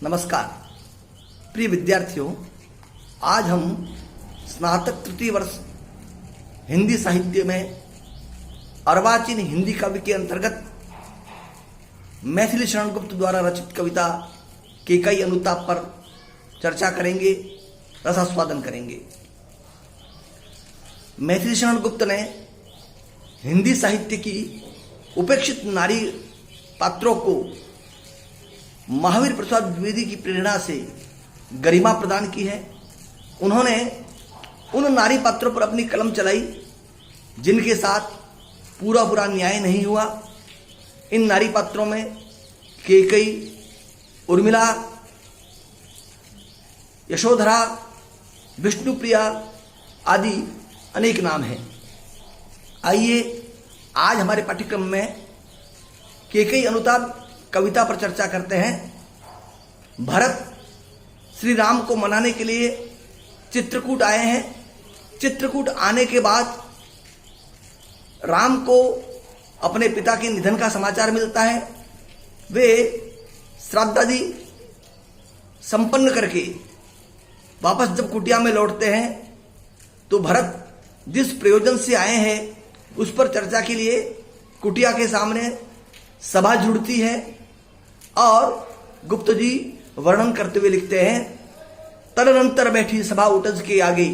नमस्कार प्रिय विद्यार्थियों, आज हम स्नातक तृतीय वर्ष हिंदी साहित्य में अर्वाचीन हिंदी काव्य के अंतर्गत मैथिली शरण गुप्त द्वारा रचित कविता केकई अनुताप पर चर्चा करेंगे, रसास्वादन करेंगे। मैथिली शरण गुप्त ने हिंदी साहित्य की उपेक्षित नारी पात्रों को महावीर प्रसाद द्विवेदी की प्रेरणा से गरिमा प्रदान की है। उन्होंने उन नारी पात्रों पर अपनी कलम चलाई जिनके साथ पूरा न्याय नहीं हुआ। इन नारी पात्रों में केकई, उर्मिला, यशोधरा, विष्णुप्रिया आदि अनेक नाम हैं। आइए आज हमारे पाठ्यक्रम में केकई अनुताप कविता पर चर्चा करते हैं। भरत श्री राम को मनाने के लिए चित्रकूट आए हैं। चित्रकूट आने के बाद राम को अपने पिता के निधन का समाचार मिलता है। वे श्राद्धादि संपन्न करके वापस जब कुटिया में लौटते हैं तो भरत जिस प्रयोजन से आए हैं उस पर चर्चा के लिए कुटिया के सामने सभा जुड़ती है और गुप्त जी वर्णन करते हुए लिखते हैं, तदनंतर बैठी सभा उटज के आगे,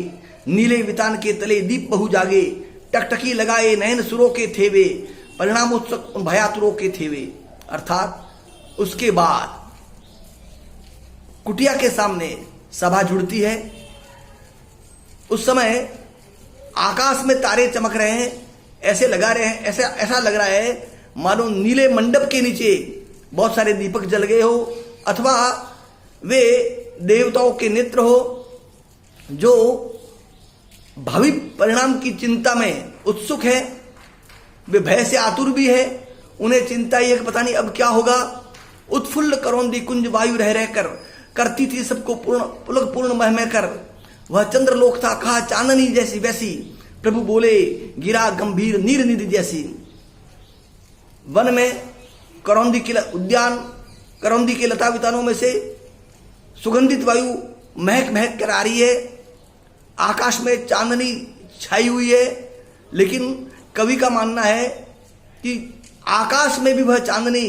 नीले वितान के तले दीप बहु जागे, टकटकी लगाए नयन सुरों के थेवे, परिणामोत्सुक उन भयातुरों के थेवे। अर्थात उसके बाद कुटिया के सामने सभा जुड़ती है। उस समय आकाश में तारे चमक रहे हैं, ऐसा लग रहा है मानो नीले मंडप के नीचे बहुत सारे दीपक जल गए हो, अथवा वे देवताओं के नेत्र हो जो भावी परिणाम की चिंता में उत्सुक है। वे भय से आतुर भी है। उन्हें चिंता ये पता नहीं अब क्या होगा। उत्फुल्ल करौंदी कुंज वायु रह रहकर करती थी सबको पुलक पूर्ण मह कर। वह चंद्रलोक था कहा चांदनी जैसी वैसी, प्रभु बोले गिरा गंभीर नीर निधि जैसी। वन में करौंदी के लता वितानों में से सुगंधित वायु महक कर आ रही है। आकाश में चांदनी छाई हुई है, लेकिन कवि का मानना है कि आकाश में भी वह चांदनी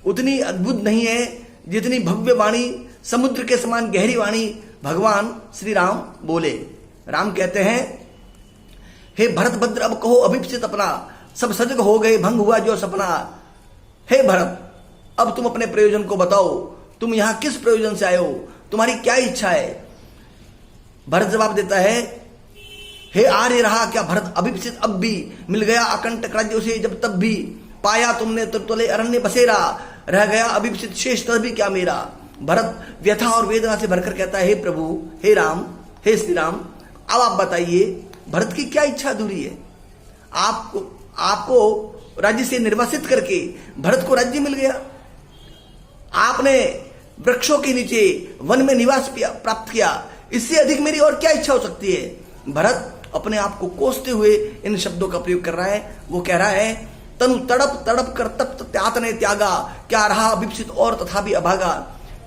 उतनी अद्भुत नहीं है जितनी भव्य वाणी, समुद्र के समान गहरी वाणी भगवान श्री राम बोले। राम कहते हैं, हे भरत भद्र अब कहो अभिप्सित अपना, सब सजग हो गए भंग हुआ जो सपना। हे भरत, अब तुम अपने प्रयोजन को बताओ, तुम यहां किस प्रयोजन से आए हो, तुम्हारी क्या इच्छा है। भरत जवाब देता है, हे आर्य रहा क्या भरत अभिप्सित अब भी, मिल गया अकंटक राज्य उसे जब तब भी, पाया तुमने तुले अरण्य बसेरा, रह गया अभिप्सित शेष तब भी क्या मेरा। भरत व्यथा और वेदना से भरकर कहता है, हे प्रभु, हे राम, हे श्री राम, अब आप बताइए भरत की क्या इच्छा अधूरी है। आपको राज्य से निर्वासित करके भरत को राज्य मिल गया। आपने वृक्षों के नीचे वन में निवास प्राप्त किया, इससे अधिक मेरी और क्या इच्छा हो सकती है। भरत अपने आप को कोसते हुए इन शब्दों का प्रयोग कर रहा है। वो कह रहा है, तनु तड़प तड़प कर तप्त त्यात ने त्यागा, क्या रहा अभिप्सित और तथापि अभागा।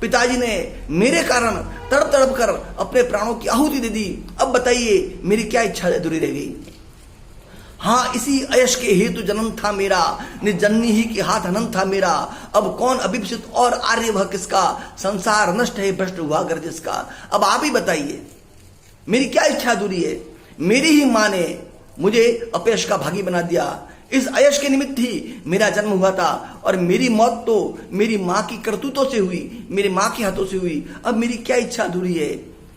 पिताजी ने मेरे कारण तड़प तड़प कर अपने प्राणों की आहुति दे दी। अब बताइए मेरी क्या इच्छा अधूरी रह गई। हाँ, इसी अयश के हेतु जन्म था मेरा, निजन्नी ही के हाथ अनंत था मेरा। अब कौन अभिप्सित और आर्य वह किसका, संसार नष्ट है भ्रष्ट हुआ घर जिसका। अब आप ही बताइए मेरी क्या इच्छा अधूरी है। मेरी ही माँ ने मुझे अपयश का भागी बना दिया। इस अयश के निमित्त ही मेरा जन्म हुआ था और मेरी मौत तो मेरी माँ की करतूतों से हुई, मेरी माँ के हाथों से हुई। अब मेरी क्या इच्छा अधूरी है।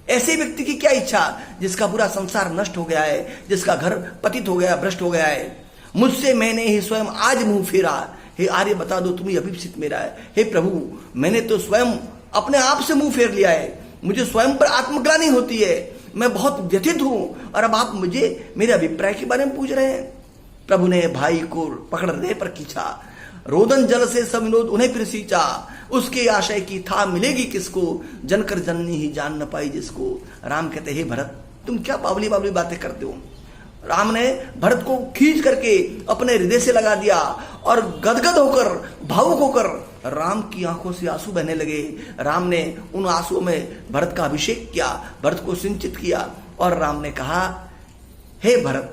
ऐसे व्यक्ति की क्या इच्छा जिसका पूरा संसार नष्ट हो गया है, जिसका घर पतित हो गया, भ्रष्ट हो गया है। मुझसे मैंने ही स्वयं आज मुंह फेरा, हे आर्य बता दो तुम ही अभिप्सित मेरा है। हे प्रभु, मैंने तो स्वयं अपने आप से मुंह फेर लिया है, मुझे स्वयं पर आत्मग्लानि होती है, मैं बहुत व्यथित हूं और अब आप मुझे मेरे अभिप्राय के बारे में पूछ रहे हैं। प्रभु ने भाई को पकड़ रहे पर खींचा, रोदन जल से सब विनोद उन्हें फिर सींचा, उसके आशय की था मिलेगी किसको, जनकर जननी ही जान न पाई जिसको। राम कहते, हे भरत, तुम क्या बावली बावली बातें करते हो। राम ने भरत को खींच करके अपने हृदय से लगा दिया और गदगद होकर, भावुक होकर राम की आंखों से आंसू बहने लगे। राम ने उन आंसुओं में भरत का अभिषेक किया, भरत को सिंचित किया और राम ने कहा, हे भरत,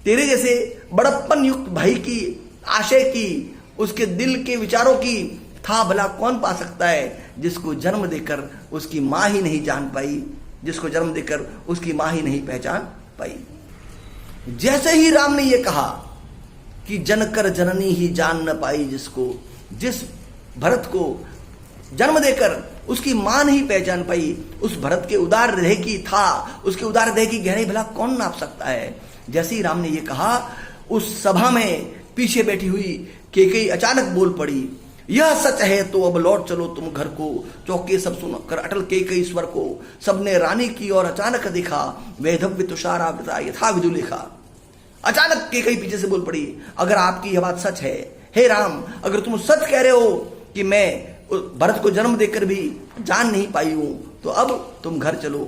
तेरे जैसे बड़प्पन युक्त भाई की आशय की, उसके दिल के विचारों की था भला कौन पा सकता है, जिसको जन्म देकर उसकी मां ही नहीं जान पाई, जिसको जन्म देकर उसकी मां ही नहीं पहचान पाई। जैसे ही राम ने यह कहा कि जनकर जननी ही जान न पाई जिसको, जिस भरत को जन्म देकर उसकी मां नहीं पहचान पाई, उस भरत के उदार हृदय की था, उसके उदार हृदय की गहराई भला कौन नाप सकता है। जैसे ही राम ने यह कहा, उस सभा में पीछे बैठी हुई कैकेयी अचानक बोल पड़ी, यह सच है तो अब लौट चलो तुम घर को। चौके सब सुनकर अटल कैकेयी स्वर को, सबने रानी की ओर अचानक देखा, वैधव्य तुषारा यथा विदुलेखा। अचानक कैकेयी पीछे से बोल पड़ी, अगर आपकी यह बात सच है, हे राम, अगर तुम सच कह रहे हो कि मैं भरत को जन्म देकर भी जान नहीं पाई हूं, तो अब तुम घर चलो।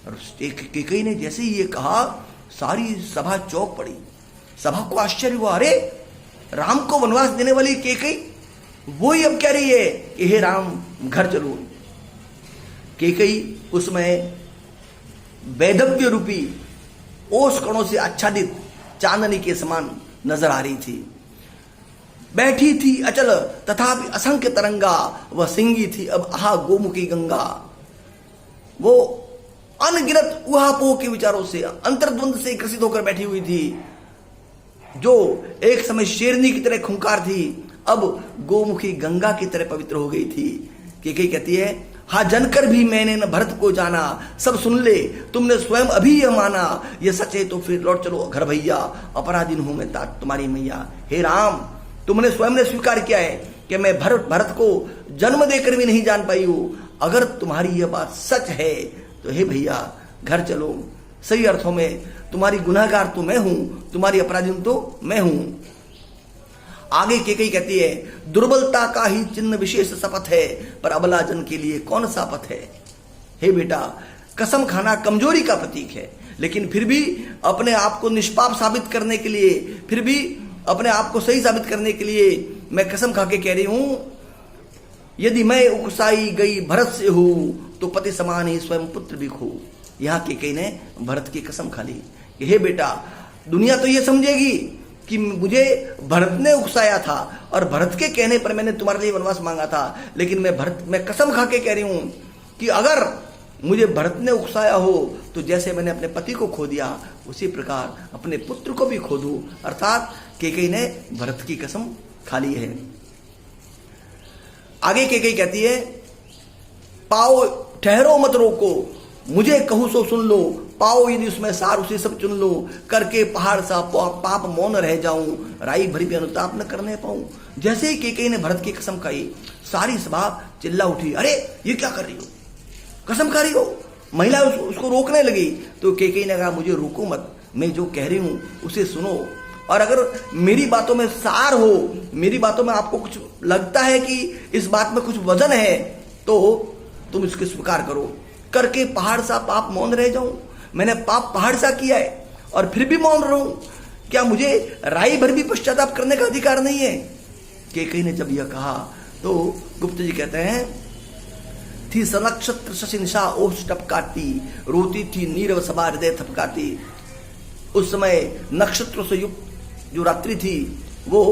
और कैकेयी ने जैसे ही ये कहा, सारी सभा चौंक पड़ी। सभा को आश्चर्य हुआ, अरे राम को वनवास देने वाली कैकेयी वो ही अब कह रही है कि हे राम घर चलो। कैकेयी उसमें वैधव्य रूपी ओस कणों से आच्छादित चांदनी के समान नजर आ रही थी। बैठी थी अचल तथापि असंख्य तरंगा, वह सिंगी थी अब आहा गोमुखी गंगा। वो अनगिनत उहापोह के विचारों से, अंतर्द्वंद से ग्रसित होकर बैठी हुई थी। जो एक समय शेरनी की तरह खूंखार थी, अब गोमुखी गंगा की तरह पवित्र हो गई थी। कैकेयी कहती है, हाँ जनकर भी मैंने न भरत को जाना, सब सुन ले तुमने स्वयं अभी यह माना, यह सच है तो फिर लौट चलो घर भैया, अपराधीन हूं मैं तुम्हारी मैया। हे राम, तुमने स्वयं ने स्वीकार किया है कि मैं भरत को जन्म देकर भी नहीं जान पाई हूं। अगर तुम्हारी यह बात सच है तो हे भैया घर चलो। सही अर्थों में तुम्हारी गुनाहगार तो मैं हूं, तुम्हारी अपराधीन तो मैं हूं। आगे कैकेयी कहती है, दुर्बलता का ही चिन्ह विशेष शपथ है, पर अबला जन के लिए कौन सा पथ है। हे बेटा, कसम खाना कमजोरी का प्रतीक है, लेकिन फिर भी अपने आप को निष्पाप साबित करने के लिए, फिर भी अपने आप को सही साबित करने के लिए मैं कसम खा के कह रही हूं, यदि मैं उकसाई गई भरत से हूं तो पति समान ही स्वयं पुत्र भी खो। यहां कैकेयी ने भरत की कसम खा ली कि हे बेटा, दुनिया तो ये समझेगी कि मुझे भरत ने उकसाया था और भरत के कहने पर मैंने तुम्हारे लिए वनवास मांगा था, लेकिन मैं कसम खा के कह रही हूं कि अगर मुझे भरत ने उकसाया हो तो जैसे मैंने अपने पति को खो दिया, उसी प्रकार अपने पुत्र को भी खो दूं। अर्थात कैकेयी ने भरत की कसम खा ली है। आगे कैकेयी कहती है, पाओ ठहरो मत रोको, मुझे कहूं सो सुन लो, पाओ यदि उसमें सार उसे सब चुन लो, करके पहाड़ सा पाप मौन रह जाऊं, राई भरी भी अनुताप न करने पाऊं। जैसे ही कैकेयी ने भरत की कसम खाई, सारी सभा चिल्ला उठी, अरे ये क्या कर रही हो, कसम खा रही हो। महिला उसको रोकने लगी तो कैकेयी ने कहा, मुझे रोको मत, मैं जो कह रही हूं उसे सुनो, और अगर मेरी बातों में सार हो, मेरी बातों में आपको कुछ लगता है कि इस बात में कुछ वजन है, तो तुम इसको स्वीकार करो। करके पहाड़ सा पाप मौन रह जाऊं, मैंने पाप पहाड़ सा किया है और फिर भी मौन रहूं, क्या मुझे राई भर भी पश्चाताप करने का अधिकार नहीं है। कैकेयी ने जब यह कहा तो गुप्त जी कहते हैं, थी सनक्षत्र शशि निशा ओस टपकाती, रोती थी नीरव सभा हृदय थपकाती। उस समय नक्षत्रों से युक्त जो रात्रि थी वो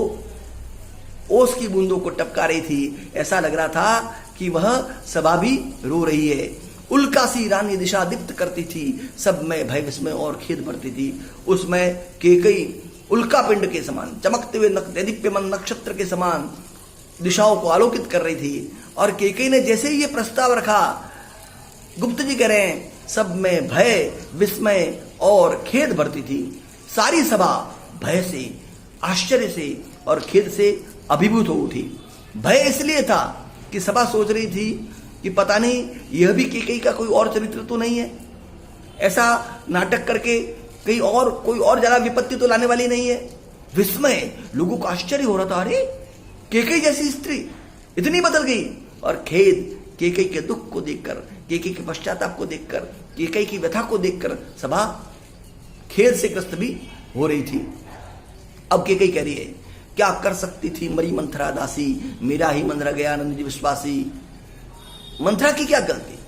ओस की बूंदों को टपका रही थी। ऐसा लग रहा था कि वह सभा भी रो रही है। उल्कासी रानी दिशा दीप्त करती थी, सब में भय विस्मय और खेद भरती थी। उसमें कैकेयी उल्का पिंड के समान चमकते हुए दीप्यमान नक्षत्र के समान दिशाओं को आलोकित कर रही थी। और कैकेयी ने जैसे ही ये प्रस्ताव रखा, गुप्त जी कह रहे हैं, सब में भय विस्मय और खेद भरती थी। सारी सभा भय से, आश्चर्य से और खेद से अभिभूत हो उठी। भय इसलिए था कि सभा सोच रही थी कि पता नहीं यह भी कैकेयी का कोई और चरित्र तो नहीं है, ऐसा नाटक करके कहीं और कोई और ज्यादा विपत्ति तो लाने वाली नहीं है। विस्मय, लोगों को आश्चर्य हो रहा था, अरे कैकेयी जैसी स्त्री इतनी बदल गई। और खेद, कैकेयी के दुख को देखकर, कैकेयी के पश्चाताप को देखकर, कैकेयी की व्यथा को देखकर सभा खेद से ग्रस्त भी हो रही थी। अब कैकेयी कह रही है क्या कर सकती थी मरी मंथरा दासी, मेरा ही मन रह गया आनंद विश्वासी। मंथरा की क्या गलती,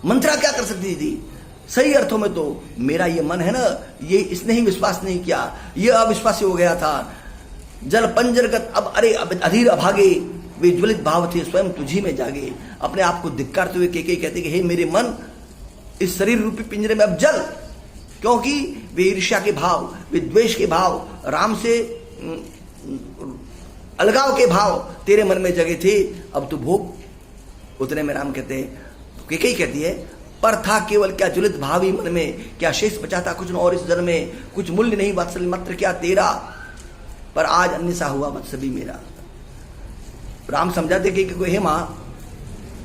मंथरा क्या कर सकती थी? सही अर्थों में तो मेरा ये मन है ना, ये इसने ही विश्वास नहीं किया, ये अविश्वासी हो गया था। जल पंजरगत अब अरे अधीर अभागे, वे ज्वलित भाव थे स्वयं तुझी में जागे। अपने आप को धिक्कारते हुए केकई कहते कि हे मेरे मन, इस शरीर रूपी पिंजरे में अब जल, क्योंकि वे ईर्ष्या के भाव, वे द्वेष के भाव, राम से अलगाव के भाव तेरे मन में जगे थे, अब तू भोग। उतने में राम कहते, केकई कहती है, पर था केवल क्या ज्वलित भावी मन में, क्या शेष बचा था कुछ न और इस जन्म में, कुछ मूल्य नहीं वात्सल्य मात्र क्या तेरा, पर आज अन्य सा हुआ मत सभी मेरा। राम समझाते कि हे मां,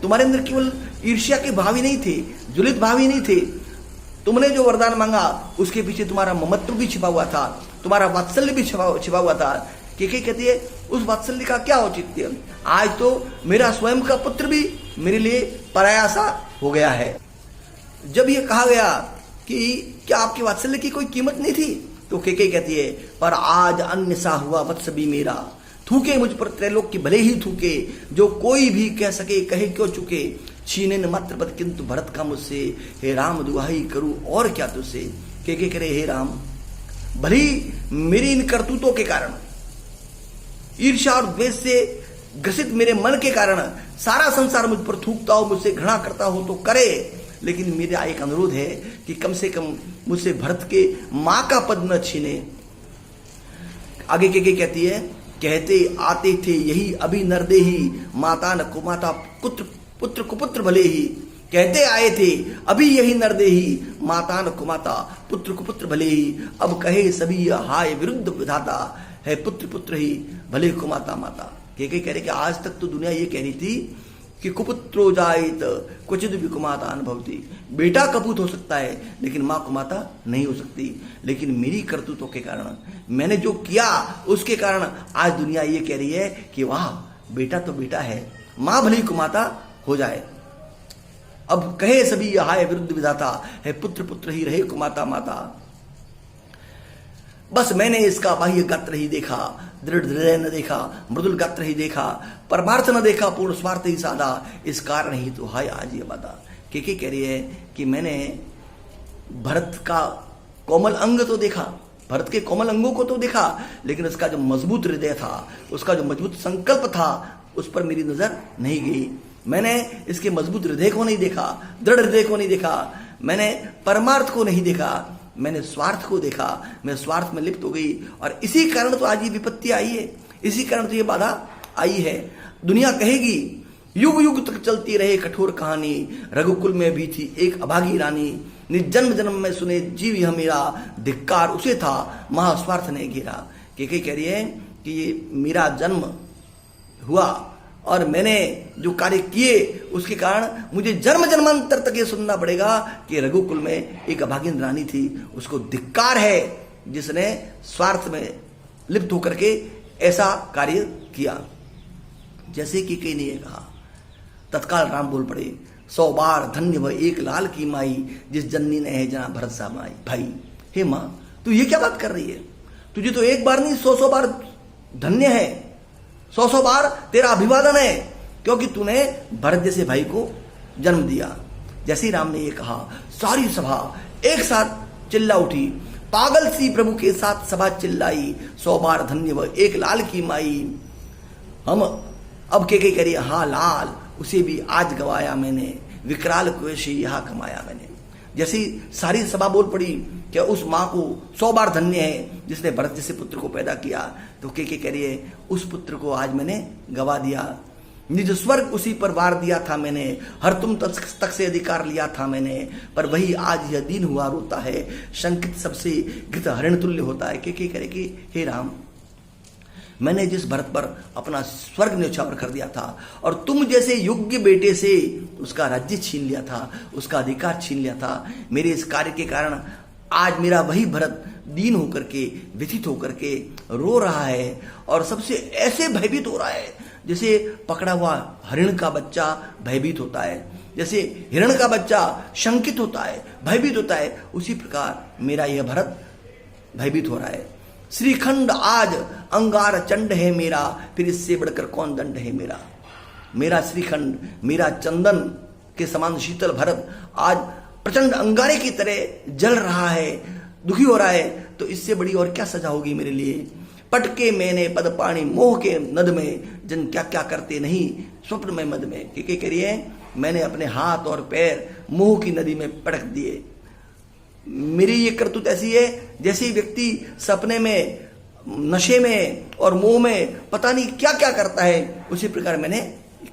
तुम्हारे अंदर केवल ईर्ष्या के भाव ही नहीं थे, ज्वलित भाव ही नहीं थे, तुमने जो वरदान मांगा उसके पीछे तुम्हारा ममत्व भी छिपा हुआ था, तुम्हारा वात्सल्य भी छिपा हुआ था। कि कहती है उस वात्सल्य का क्या औचित्य, आज तो मेरा स्वयं का पुत्र भी मेरे लिए पराया सा हो गया है। जब ये कहा गया कि क्या आपके वात्सल्य की कोई कीमत नहीं थी, तो केकई कहती है, पर आज अन्य सा हुआ वत्स भी मेरा, थूके मुझ पर त्रैलोक की भले ही थूके, जो कोई भी कह सके कहे क्यों चुके, छीने न मात्र पद किंतु भरत का मुझसे, हे राम दुहाई करूं और क्या तुझसे। केकई करे, हे राम, भली मेरी इन करतूतों के कारण, ईर्ष्या और द्वेष से ग्रसित मेरे मन के कारण सारा संसार मुझ पर थूकता हो, मुझसे घृणा करता हो तो करे, लेकिन मेरा एक अनुरोध है कि कम से कम मुझसे भरत के मां का पद न छीने। आगे के कहती है, कहते आते थे यही अभी नरदेही, माता न कुमाता पुत्र कुपुत्र भले ही। कहते आए थे अभी यही नरदेही, माता न कुमाता पुत्र कुपुत्र भले ही। अब कहे सभी हाय विरुद्ध विधाता, है पुत्र पुत्र ही भले कुमाता माता। केकई कह रहे कि आज तक तो दुनिया ये कह रही थी कि कुपुत्रो जायत क्वचिद भी कुमाता अनुभवती, बेटा कपूत हो सकता है लेकिन मां कुमाता नहीं हो सकती। लेकिन मेरी करतूतों के कारण, मैंने जो किया उसके कारण आज दुनिया ये कह रही है कि वाह बेटा तो बेटा है, मां भली कुमाता हो जाए। अब कहे सभी हाय विरुद्ध विधाता, है पुत्र पुत्र ही रहे कुमाता माता। बस मैंने इसका बाह्य गात्र ही देखा, दृढ़ हृदय न देखा, मृदुल गात्र ही देखा, परमार्थ न देखा, पूर्ण स्वार्थ ही साधा, इस कारण ही तो हाय आज ये बाधा। केकई कह रही है कि मैंने भरत का कोमल अंग तो देखा, भरत के कोमल अंगों को तो देखा, लेकिन उसका जो मजबूत हृदय था, उसका जो मजबूत संकल्प था, उस पर मेरी नजर नहीं गई। मैंने इसके मजबूत हृदय को नहीं देखा, दृढ़ हृदय को नहीं देखा, मैंने परमार्थ को नहीं देखा, मैंने स्वार्थ को देखा, मैं स्वार्थ में लिप्त हो गई। और इसी कारण तो आज ये विपत्ति आई है, इसी कारण तो ये बाधा आई है। दुनिया कहेगी युग युग तक चलती रहे कठोर कहानी, रघुकुल में भी थी एक अभागी रानी, निर्जन्म जन्म में सुने जीव यह मेरा, धिक्कार उसे था महास्वार्थ ने घेरा। केकई कह रही है कि ये मेरा जन्म हुआ और मैंने जो कार्य किए उसके कारण मुझे जन्म जन्मांतर तक ये सुनना पड़ेगा कि रघुकुल में एक अभागिन रानी थी, उसको धिक्कार है जिसने स्वार्थ में लिप्त होकर के ऐसा कार्य किया। जैसे कि कई ने कहा, तत्काल राम बोल पड़े, 100 बार धन्य वह एक लाल की माई, जिस जननी ने है जना भरत सा माई भाई। हे मां, तू ये क्या बात कर रही है? तुझे तो एक बार नहीं 100 बार धन्य है, 100 बार तेरा अभिवादन है, क्योंकि तूने भरत जैसे भाई को जन्म दिया। जैसे ही राम ने ये कहा, सारी सभा एक साथ चिल्ला उठी, पागल सी प्रभु के साथ सभा चिल्लाई, 100 बार धन्य वह एक लाल की माई। हम अब के करिए, हाँ लाल उसे भी आज गवाया मैंने, विकराल कुएशी यहां कमाया मैंने। जैसी सारी सभा बोल पड़ी कि उस मां को 100 बार धन्य है जिसने भरत जैसे पुत्र को पैदा किया, तो के करिए उस पुत्र को आज मैंने गवा दिया। निज स्वर्ग उसी पर वार दिया था मैंने, हर तुम तक से अधिकार लिया था मैंने, पर वही आज यह दीन हुआ रोता है, शंकित सबसे घृत हरिण तुल्य होता है। के करे कि हे राम, मैंने जिस भरत पर अपना स्वर्ग न्यौछावर कर दिया था और तुम जैसे योग्य बेटे से उसका राज्य छीन लिया था, उसका अधिकार छीन लिया था, मेरे इस कार्य के कारण आज मेरा वही भरत दीन होकर के, व्यथित होकर के रो रहा है और सबसे ऐसे भयभीत हो रहा है जैसे पकड़ा हुआ हरिण का बच्चा भयभीत होता है, जैसे हिरण का बच्चा शंकित होता है, भयभीत होता है, उसी प्रकार मेरा यह भरत भयभीत हो रहा है। श्रीखंड आज अंगार चंड है मेरा, फिर इससे बढ़कर कौन दंड है मेरा। मेरा श्रीखंड, मेरा चंदन के समान शीतल भरत आज प्रचंड अंगारे की तरह जल रहा है, दुखी हो रहा है, तो इससे बड़ी और क्या सजा होगी मेरे लिए। पटके मैंने पद पानी मोह के नद में, जन क्या क्या करते नहीं स्वप्न में मद में। कि करिए मैंने अपने हाथ और पैर मोह की नदी में पटक दिए। मेरी ये करतूत ऐसी है जैसे व्यक्ति सपने में, नशे में और मोह में पता नहीं क्या क्या करता है, उसी प्रकार मैंने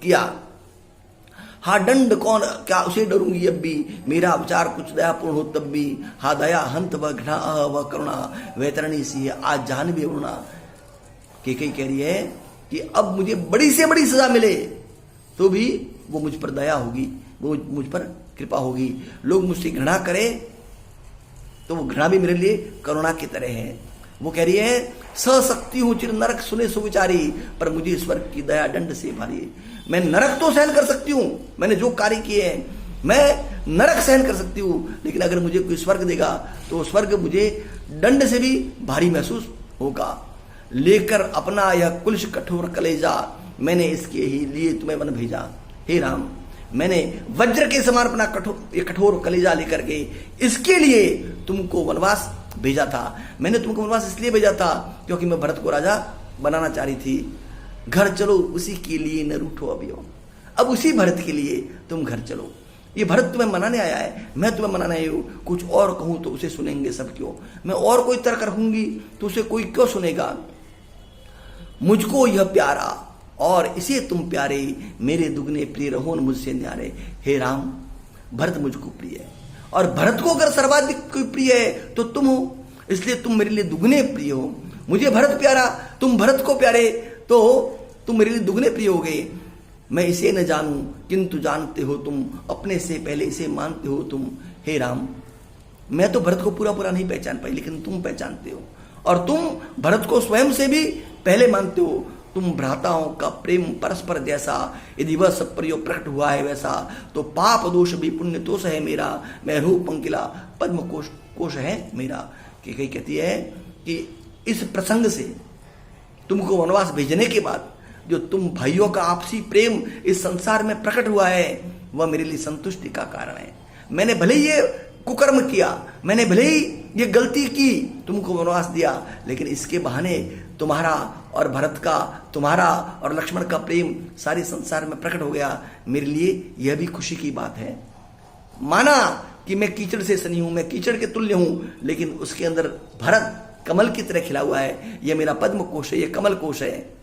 किया। हा दंड कौन क्या उसे डरूंगी अब भी, मेरा विचार कुछ दयापूर्ण हो तब भी। हा दया हंत व घृणा व करुणा, वैतरणी सी है आज जान भी अरुणा। कई कह रही है कि अब मुझे बड़ी से बड़ी सजा मिले तो भी वो मुझ पर दया होगी, वो मुझ पर कृपा होगी। लोग मुझसे घृणा करें तो वो घृणा भी मेरे लिए करुणा की तरह है। वो कह रही है सशक्ति हूं चिर नरक सुने सुविचारी, पर मुझे स्वर्ग की दया दंड से भारी। मैं नरक तो सहन कर सकती हूं, मैंने जो कार्य किए हैं मैं नरक सहन कर सकती हूं, लेकिन अगर मुझे कोई स्वर्ग देगा तो स्वर्ग मुझे दंड से भी भारी महसूस होगा। लेकर अपना यह कुलिश कठोर कलेजा, मैंने इसके ही लिए तुम्हें वन भेजा। हे राम, मैंने वज्र के समान अपना कठोर कलेजा लेकर के इसके लिए तुमको वनवास भेजा था। मैंने तुमको वनवास इसलिए भेजा था क्योंकि मैं भरत को राजा बनाना चाह रही थी। घर चलो उसी के लिए न रूठो अभियो, अब उसी भरत के लिए तुम घर चलो। ये भरत तुम्हें मनाने आया है, मैं तुम्हें मनाने आई हूं। कुछ और कहूं तो उसे सुनेंगे सब क्यों, मैं और कोई तर्क रखूंगी तो उसे कोई क्यों सुनेगा। मुझको यह प्यारा और इसे तुम प्यारे, मेरे दुगने प्रिय रहो न मुझसे न्यारे। हे राम, भरत मुझको प्रिय है और भरत को अगर सर्वाधिक कोई प्रिय है तो तुम हो, इसलिए तुम मेरे लिए दुगने प्रिय हो। मुझे भरत प्यारा, तुम भरत को प्यारे, तो तुम मेरे लिए दुगने प्रिय हो गए। मैं इसे न जानूं किंतु जानते हो तुम, अपने से पहले इसे मानते हो तुम। हे राम, मैं तो भरत को पूरा नहीं पहचान पाई, लेकिन तुम पहचानते हो और तुम भरत को स्वयं से भी पहले मानते हो। तुम भ्राताओं का प्रेम परस्पर जैसा, यदि वह सब प्रयोग प्रकट हुआ है वैसा, तो पाप दोष भी पुण्य दोष है मेरा। मैं रूप पंकिला पद्म कोश है मेरा। कि कई कहती है कि इस प्रसंग से तुमको वनवास भेजने के बाद जो तुम भाइयों का आपसी प्रेम इस संसार में प्रकट हुआ है वह मेरे लिए संतुष्टि का कारण है। मैंने भले ही ये कुकर्म किया, मैंने भले ही ये गलती की, तुमको वनवास दिया, लेकिन इसके बहाने तुम्हारा और भरत का, तुम्हारा और लक्ष्मण का प्रेम सारे संसार में प्रकट हो गया। मेरे लिए यह भी खुशी की बात है। माना कि मैं कीचड़ से सनी हूं, मैं कीचड़ के तुल्य हूं, लेकिन उसके अंदर भरत कमल की तरह खिला हुआ है। यह मेरा पद्म कोश है, यह कमल कोश है।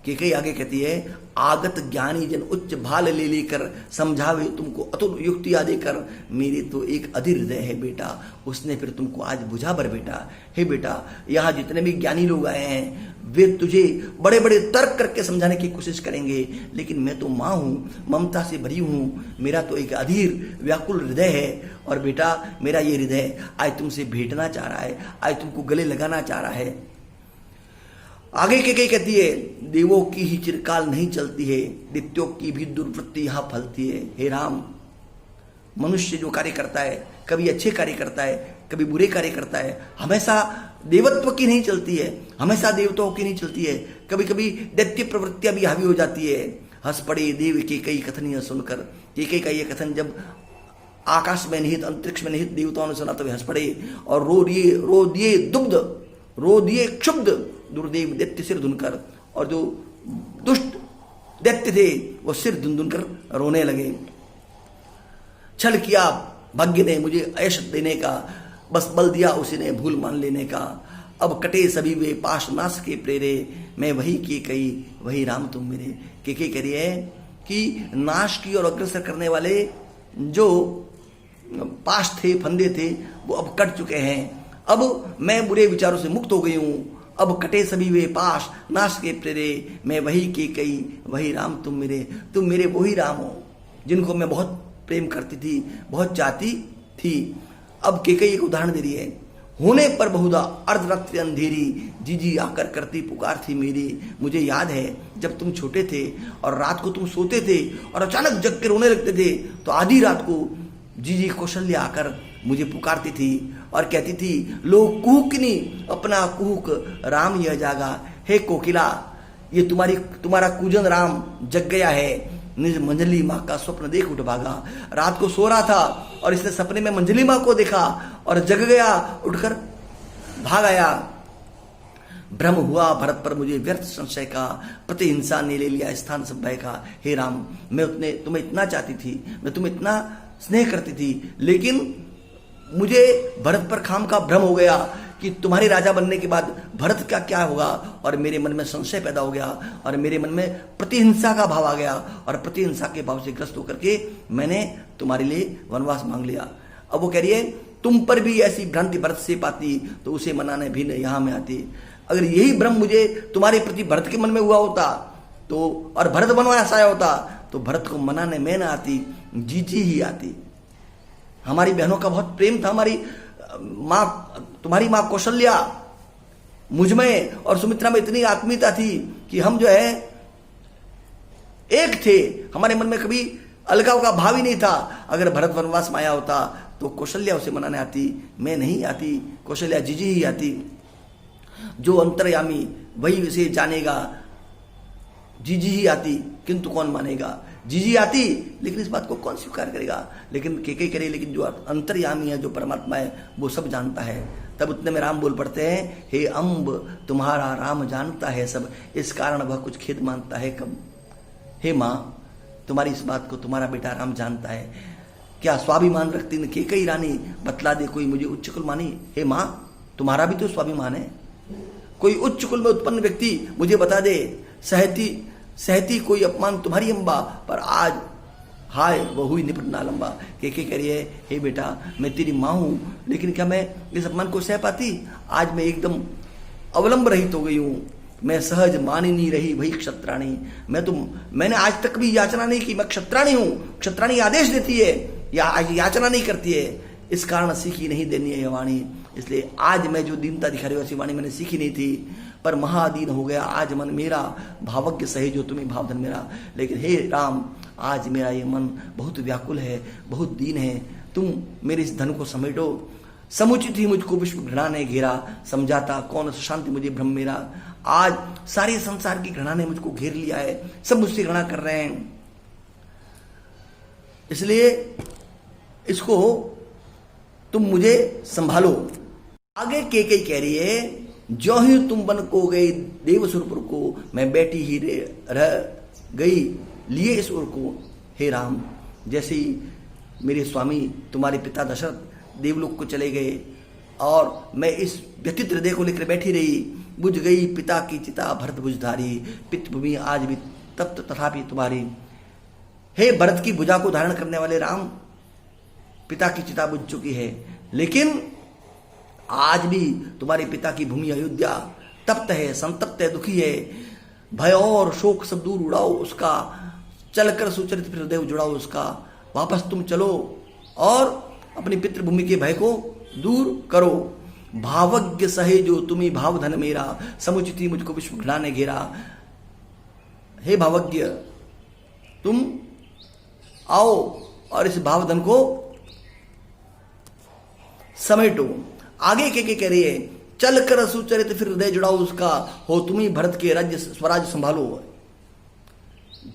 कि कई आगे कहती है आगत ज्ञानी जन उच्च भाल ले लेकर, समझावे तुमको अतुल युक्तियां देकर। मेरे तो एक अधीर हृदय है बेटा, उसने फिर तुमको आज बुझा भर बेटा। हे बेटा, यहाँ जितने भी ज्ञानी लोग आए हैं वे तुझे बड़े बड़े तर्क करके समझाने की कोशिश करेंगे, लेकिन मैं तो माँ हूँ, ममता से भरी हूँ। मेरा तो एक अधीर व्याकुल हृदय है और बेटा मेरा ये हृदय आज तुमसे भेंटना चाह रहा है, आज तुमको गले लगाना चाह रहा है। आगे के कई कहती है देवों की ही चिरकाल नहीं चलती है, दैत्यों की भी दुर्वृत्ति यहां फलती है। हे राम, मनुष्य जो कार्य करता है कभी अच्छे कार्य करता है, कभी बुरे कार्य करता है, हमेशा देवत्व की नहीं चलती है, हमेशा देवताओं की नहीं चलती है। कभी कभी दैत्य प्रवृत्तियां भी हावी हो जाती है। हंस पड़े देव के कई कथन सुनकर। के का ये कथन जब आकाश में निहित अंतरिक्ष में निहित देवताओं ने सुना तो वे हंस पड़े और रो दिए दुग्ध, रो दिए क्षुब्ध दुर्देव दैत्य सिर धुनकर। और जो दुष्ट दैत्य थे वो सिर धुनकर रोने लगे। छल किया भाग्य ने मुझे ऐश देने का, बस बल दिया उसी ने भूल मान लेने का। अब कटे सभी वे पाश नाश के प्रेरे, मैं वही की कई वही राम तुम मेरे। के करिए कि नाश की और अग्रसर करने वाले जो पाश थे, फंदे थे, वो अब कट चुके हैं। अब मैं बुरे विचारों से मुक्त हो गई हूं। अब कटे सभी वे पाश नाश के प्रेरे, मैं वही के कई वही राम तुम मेरे। तुम मेरे वही राम हो जिनको मैं बहुत प्रेम करती थी, बहुत चाहती थी। अब के कई एक उदाहरण दे रही है। होने पर बहुधा अर्धरात्रि अंधेरी, जीजी आकर करती पुकार थी मेरी। मुझे याद है जब तुम छोटे थे और रात को तुम सोते थे और अचानक जग के रोने लगते थे, तो आधी रात को जीजी कौशल्या आकर मुझे पुकारती थी और कहती थी, लो कुहकनी अपना कुहक राम यह जागा। हे कोकिला, ये तुम्हारा कूजन राम जग गया है। निज मंजली माँ का स्वप्न देख उठ भागा। रात को सो रहा था और इसने सपने में मंजली माँ को देखा और जग गया, उठकर भाग आया। भ्रम हुआ भरत पर मुझे व्यर्थ संशय का, प्रतिहिंसा ने ले लिया स्थान सब भय का। हे राम, मैं तुम्हें इतना चाहती थी, मैं तुम्हें इतना स्नेह करती थी, लेकिन मुझे भरत पर खाम का भ्रम हो गया कि तुम्हारे राजा बनने के बाद भरत का क्या होगा, और मेरे मन में संशय पैदा हो गया और मेरे मन में प्रतिहिंसा का भाव आ गया और प्रतिहिंसा के भाव से ग्रस्त होकर के मैंने तुम्हारे लिए वनवास मांग लिया। अब वो कह रही है, तुम पर भी ऐसी भ्रांति भरत से पाती तो उसे मनाने भी यहां में आती। अगर यही भ्रम मुझे तुम्हारे प्रति भरत के मन में हुआ होता तो, और भरत वनवास आया होता, तो भरत को मनाने मैं ना आती, जीजी ही आती। हमारी बहनों का बहुत प्रेम था, हमारी माँ, तुम्हारी माँ कौशल्या मुझ में और सुमित्रा में इतनी आत्मीयता थी कि हम जो है एक थे। हमारे मन में कभी अलगाव का भाव ही नहीं था। अगर भरत वनवास में आया होता तो कौशल्या उसे मनाने आती, मैं नहीं आती, कौशल्या जीजी ही आती। जो अंतर्यामी वही उसे जानेगा, जीजी ही आती, किंतु कौन मानेगा। जीजी आती, लेकिन इस बात को कौन स्वीकार करेगा। लेकिन केकई करे, लेकिन जो अंतर्यामी है, जो परमात्मा है, वो सब जानता है। तब उतने में राम बोल पड़ते हैं, हे अम्ब तुम्हारा राम जानता है सब, इस कारण वह कुछ खेद मानता है कब। हे माँ, तुम्हारी इस बात को तुम्हारा बेटा राम जानता है। क्या स्वाभिमान रखती न केकई रानी, बतला दे कोई मुझे उच्च कुल मानी। हे माँ, तुम्हारा भी तो स्वाभिमान है। कोई उच्च कुल में उत्पन्न व्यक्ति मुझे बता दे, सहती कोई अपमान तुम्हारी अम्बा, पर आज हाय वो हुई निपट ना लंबा। के करिए, हे बेटा, मैं तेरी माँ हूं, लेकिन क्या मैं इस अपमान को सह पाती। आज मैं एकदम अवलंब रहित हो गई हूं, मैं सहज मानी नहीं रही वही क्षत्राणी। मैंने आज तक भी याचना नहीं की, मैं क्षत्राणी हूं। क्षत्राणी आदेश देती है या याचना नहीं करती है, इस कारण सीखी नहीं देनी है वाणी। इसलिए आज मैं जो दीनता दिखा रही हूँ ऐसी वाणी मैंने सीखी नहीं थी, पर महादीन हो गया आज मन मेरा, भावज्ञ सहे जो तुम्हें भावधन मेरा। लेकिन हे राम, आज मेरा ये मन बहुत व्याकुल है, बहुत दीन है, तुम मेरे इस धन को समेटो। समुचित ही मुझको विश्व घृणा ने घेरा, समझाता कौन शांति मुझे भ्रम मेरा। आज सारे संसार की घृणा ने मुझको घेर लिया है, सब मुझसे घृणा कर रहे हैं, इसलिए इसको तुम मुझे संभालो। आगे केकई कह रही है, जो ही तुम बन को गई देवसुरपुर को, मैं बैठी ही रह गई लिए इस उर को। हे राम, जैसे ही मेरे स्वामी तुम्हारे पिता दशरथ देवलोक को चले गए और मैं इस व्यतीत हृदय को लेकर बैठी रही, बुझ गई पिता की चिता भरत बुझधारी, पितृभूमि आज भी तप्त तथापि तुम्हारी। हे भरत की भुजा को धारण करने वाले राम, पिता की चिता बुझ चुकी है, लेकिन आज भी तुम्हारे पिता की भूमि अयोध्या तप्त है, संतप्त है, दुखी है। भय और शोक सब दूर उड़ाओ उसका, चलकर सुचरित फिर हृदय जुड़ाओ उसका। वापस तुम चलो और अपनी पितृभूमि के भय को दूर करो। भावज्ञ सहे जो तुम्हें भावधन मेरा, समुचित मुझको विश्व घृणा ने घेरा। हे भावज्ञ, तुम आओ और इस भावधन को समेटो। आगे के कह रही है, चल कर सुचरित फिर हृदय जुड़ाओ उसका, हो तुम्ही भरत के राज्य स्वराज संभालो।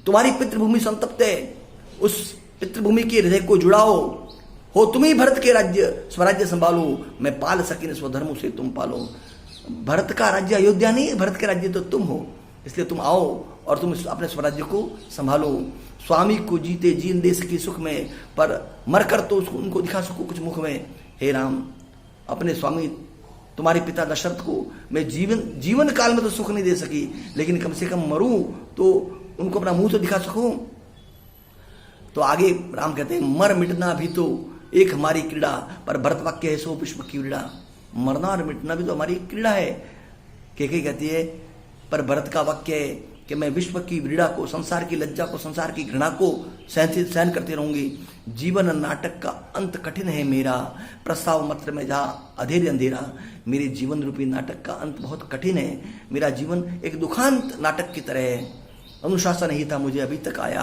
तुम्हारी पितृभूमि संतप्त है, उस पितृभूमि के हृदय को जुड़ाओ। हो तुम्ही भरत के राज्य स्वराज्य संभालो, मैं पाल सकिन स्वधर्म से तुम पालो। भरत का राज्य अयोध्या नहीं, भरत के राज्य तो तुम हो, इसलिए तुम आओ और तुम अपने स्वराज्य को संभालो। स्वामी को जीते जीन दे सकी सुख में, पर मरकर तो उनको दिखा सको कुछ मुख में। हे राम, अपने स्वामी तुम्हारे पिता दशरथ को मैं जीवन काल में तो सुख नहीं दे सकी, लेकिन कम से कम मरूं तो उनको अपना मुंह तो दिखा सकूं। तो आगे राम कहते हैं, मर मिटना भी तो एक हमारी क्रीड़ा, पर भरत वाक्य है सो पुष्प की क्रीड़ा। मरना और मिटना भी तो हमारी क्रीड़ा है। केकई कहती है, पर भरत का वाक्य है कि मैं विश्व की व्रीड़ा को, संसार की लज्जा को, संसार की घृणा को सहन करती रहूंगी। जीवन नाटक का अंत कठिन है मेरा, प्रस्ताव मात्र में जा अधेर अंधेरा। मेरे जीवन रूपी नाटक का अंत बहुत कठिन है। मेरा जीवन एक दुखांत नाटक की तरह है। अनुशासन नहीं था मुझे अभी तक आया,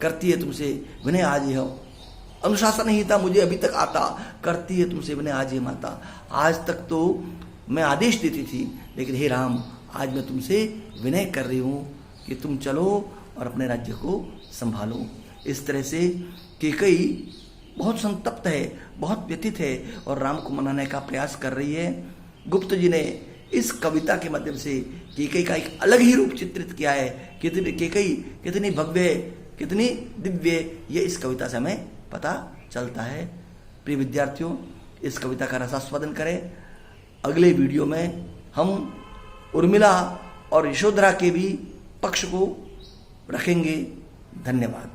करती है तुमसे विनय आज यह अनुशासनहीनता मुझे अभी तक आता, करती है तुमसे बने आज ये माता। आज तक तो मैं आदेश देती थी, लेकिन हे राम आज मैं तुमसे विनय कर रही हूँ कि तुम चलो और अपने राज्य को संभालो। इस तरह से कैकेयी बहुत संतप्त है, बहुत व्यथित है और राम को मनाने का प्रयास कर रही है। गुप्त जी ने इस कविता के माध्यम से कैकेयी का एक अलग ही रूप चित्रित किया है। कैकेयी कितनी भव्य, कितनी दिव्य, ये इस कविता से हमें पता चलता है। प्रिय विद्यार्थियों, इस कविता का रसास्वादन करें। अगले वीडियो में हम उर्मिला और यशोधरा के भी पक्ष को रखेंगे। धन्यवाद।